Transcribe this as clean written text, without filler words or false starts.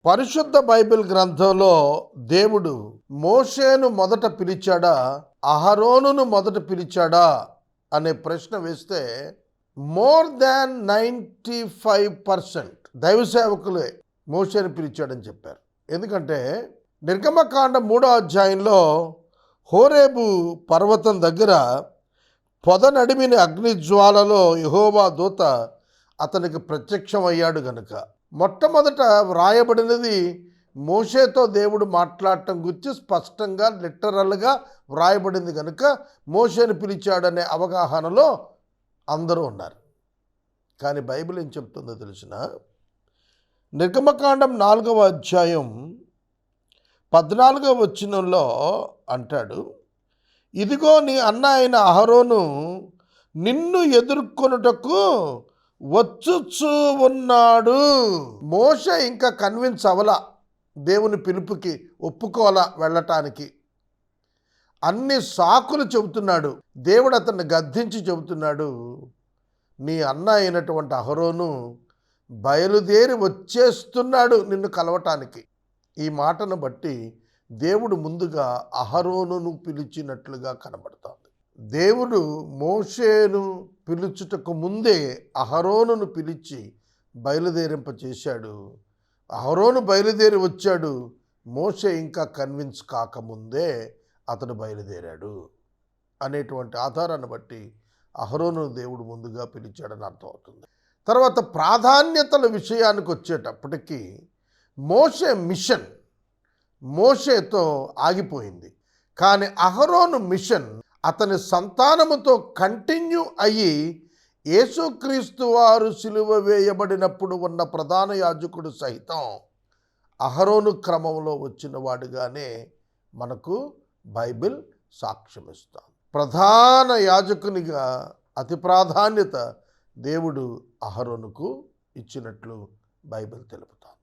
పరిశుద్ధ బైబిల్ గ్రంథంలో దేవుడు మోషేను మొదట పిలిచాడా, అహరోనును మొదట పిలిచాడా అనే ప్రశ్న వేస్తే మోర్ దాన్ 95% దైవ సేవకులే మోషేను పిలిచాడని చెప్పారు. ఎందుకంటే నిర్గమకాండ 3వ అధ్యాయంలో హోరేబు పర్వతం దగ్గర పొద నడిమిని అగ్నిజ్వాలలో యెహోవా దూత అతనికి ప్రత్యక్షమయ్యాడు గనుక మొట్టమొదట వ్రాయబడినది మోషేతో దేవుడు మాట్లాడటం గురించి స్పష్టంగా లిటరల్గా వ్రాయబడింది కనుక మోషేను పిలిచాడనే అవగాహనలో అందరూ ఉన్నారు. కానీ బైబిల్ ఏం చెప్తుందో తెలిసిన నిర్గమకాండం 4వ అధ్యాయం 14వ వచనంలో అంటాడు, ఇదిగో నీ అన్న అయిన అహరోను నిన్ను ఎదుర్కొనుటకు వచ్చుచూ ఉన్నాడు. మోషే ఇంకా కన్విన్స్ అవలా, దేవుని పిలుపుకి ఒప్పుకోలా వెళ్ళటానికి. అన్ని సాకులు చెబుతున్నాడు. దేవుడు అతన్ని గద్దించి చెబుతున్నాడు, నీ అన్న అయినటువంటి అహరోను బయలుదేరి వచ్చేస్తున్నాడు నిన్ను కలవటానికి. ఈ మాటను బట్టి దేవుడు ముందుగా అహరోనును పిలిచినట్లుగా కనబడుతోంది. దేవుడు మోషేను పిలుచుటకు ముందే అహరోనును పిలిచి బయలుదేరింప చేశాడు. అహరోను బయలుదేరి వచ్చాడు, మోషే ఇంకా కన్విన్స్ కాకముందే అతడు బయలుదేరాడు అనేటువంటి ఆధారాన్ని బట్టి అహరోను దేవుడు ముందుగా పిలిచాడని అర్థమవుతుంది. తర్వాత ప్రాధాన్యతల విషయానికి వచ్చేటప్పటికీ మోషే మిషన్ మోషేతో ఆగిపోయింది. కానీ అహరోను మిషన్ అతని సంతానముతో కంటిన్యూ అయ్యి యేసుక్రీస్తు వారు సిలువ వేయబడినప్పుడు ఉన్న ప్రధాన యాజకుడు సైతం అహరోను క్రమంలో వచ్చిన వాడుగానే మనకు బైబిల్ సాక్ష్యమిస్తాం. ప్రధాన యాజకునిగా అతి ప్రాధాన్యత దేవుడు అహరోనుకు ఇచ్చినట్లు బైబిల్ తెలుపుతాం.